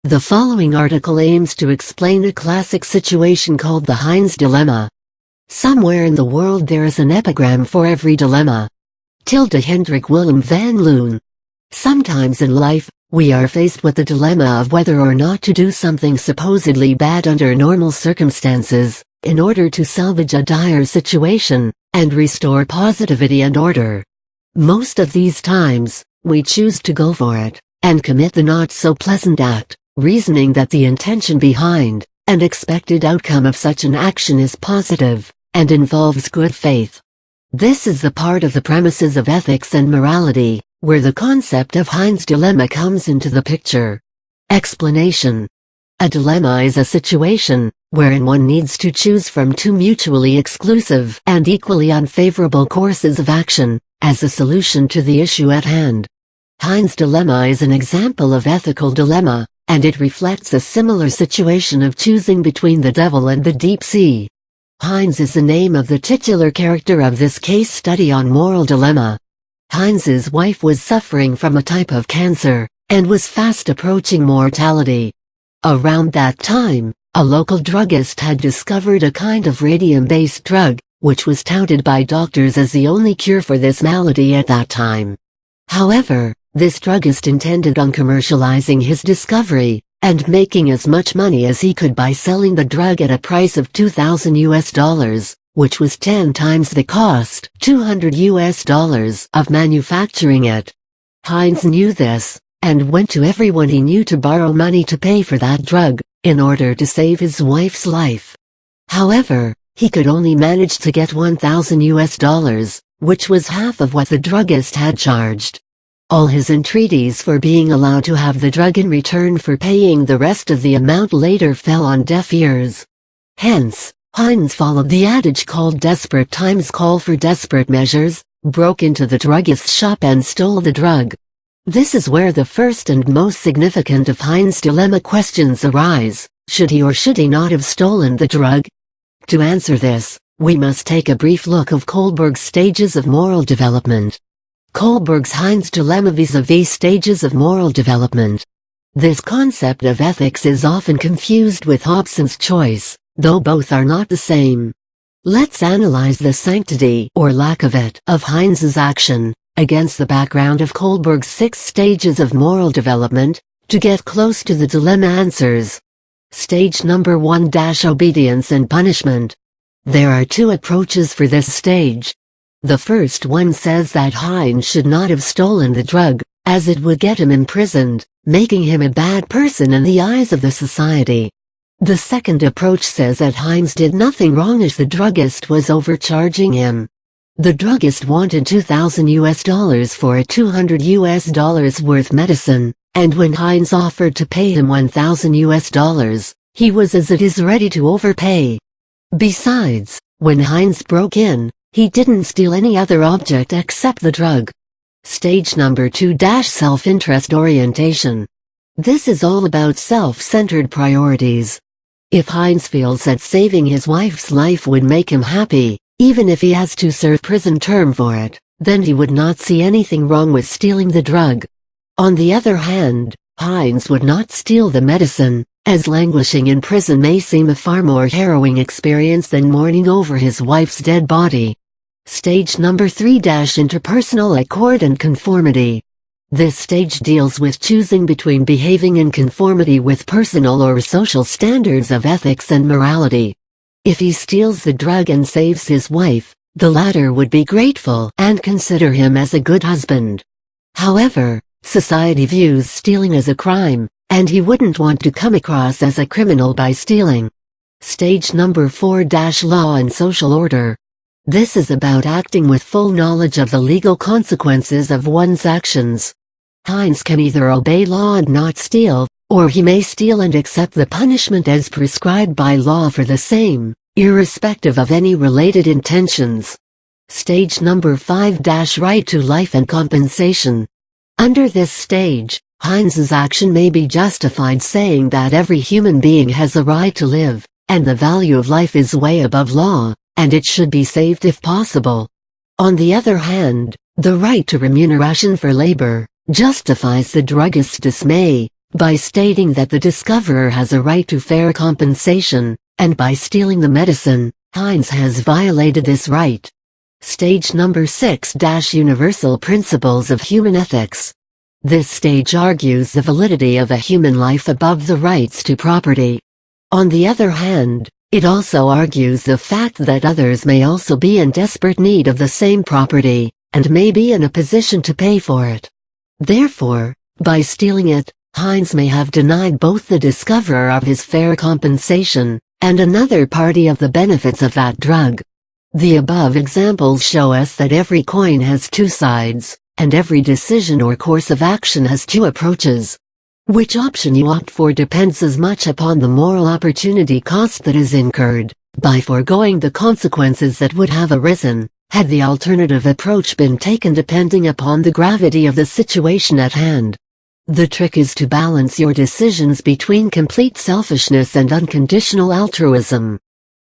The following article aims to explain a classic situation called the Heinz Dilemma. Somewhere in the world there is an epigram for every dilemma. Tilde Hendrik Willem van Loon. Sometimes in life, we are faced with the dilemma of whether or not to do something supposedly bad under normal circumstances, in order to salvage a dire situation, and restore positivity and order. Most of these times, we choose to go for it, and commit the not-so-pleasant act, reasoning that the intention behind, and expected outcome of such an action is positive, and involves good faith. This is the part of the premises of ethics and morality, where the concept of Heinz Dilemma comes into the picture. Explanation. A dilemma is a situation, wherein one needs to choose from two mutually exclusive and equally unfavorable courses of action, as a solution to the issue at hand. Heinz Dilemma is an example of ethical dilemma, and it reflects a similar situation of choosing between the devil and the deep sea. Heinz is the name of the titular character of this case study on moral dilemma. Heinz's wife was suffering from a type of cancer, and was fast approaching mortality. Around that time, a local druggist had discovered a kind of radium-based drug, which was touted by doctors as the only cure for this malady at that time. However, this druggist intended on commercializing his discovery, and making as much money as he could by selling the drug at a price of $2,000, which was 10 times the cost, $200, of manufacturing it. Heinz knew this, and went to everyone he knew to borrow money to pay for that drug, in order to save his wife's life. However, he could only manage to get $1,000, which was half of what the druggist had charged. All his entreaties for being allowed to have the drug in return for paying the rest of the amount later fell on deaf ears. Hence, Heinz followed the adage called desperate times call for desperate measures, broke into the druggist's shop and stole the drug. This is where the first and most significant of Heinz dilemma questions arise: should he or should he not have stolen the drug? To answer this, we must take a brief look of Kohlberg's stages of moral development. Kohlberg's Heinz Dilemma vis-a-vis stages of moral development. This concept of ethics is often confused with Hobson's choice, though both are not the same. Let's analyze the sanctity, or lack of it, of Heinz's action, against the background of Kohlberg's 6 stages of moral development, to get close to the dilemma answers. Stage number 1 - Obedience and punishment. There are 2 approaches for this stage. The first one says that Heinz should not have stolen the drug, as it would get him imprisoned, making him a bad person in the eyes of the society. The second approach says that Heinz did nothing wrong as the druggist was overcharging him. The druggist wanted $2,000 for a $200 worth medicine, and when Heinz offered to pay him $1,000, he was as it is ready to overpay. Besides, when Heinz broke in, he didn't steal any other object except the drug. Stage number 2 - Self-interest orientation. This is all about self-centered priorities. If Heinz feels that saving his wife's life would make him happy, even if he has to serve prison term for it, then he would not see anything wrong with stealing the drug. On the other hand, Heinz would not steal the medicine, as languishing in prison may seem a far more harrowing experience than mourning over his wife's dead body. Stage number 3 - Interpersonal accord and conformity. This stage deals with choosing between behaving in conformity with personal or social standards of ethics and morality. If he steals the drug and saves his wife, the latter would be grateful and consider him as a good husband. However, society views stealing as a crime, and he wouldn't want to come across as a criminal by stealing. Stage number 4 - Law and social order. This is about acting with full knowledge of the legal consequences of one's actions. Heinz can either obey law and not steal, or he may steal and accept the punishment as prescribed by law for the same, irrespective of any related intentions. Stage number 5 - Right to life and compensation. Under this stage, Heinz's action may be justified saying that every human being has a right to live, and the value of life is way above law, and it should be saved if possible. On the other hand, the right to remuneration for labor justifies the druggist's dismay, by stating that the discoverer has a right to fair compensation, and by stealing the medicine, Heinz has violated this right. Stage number 6 – Universal Principles of Human Ethics. This stage argues the validity of a human life above the rights to property. On the other hand, it also argues the fact that others may also be in desperate need of the same property, and may be in a position to pay for it. Therefore, by stealing it, Heinz may have denied both the discoverer of his fair compensation, and another party of the benefits of that drug. The above examples show us that every coin has two sides, and every decision or course of action has two approaches. Which option you opt for depends as much upon the moral opportunity cost that is incurred, by foregoing the consequences that would have arisen, had the alternative approach been taken, depending upon the gravity of the situation at hand. The trick is to balance your decisions between complete selfishness and unconditional altruism.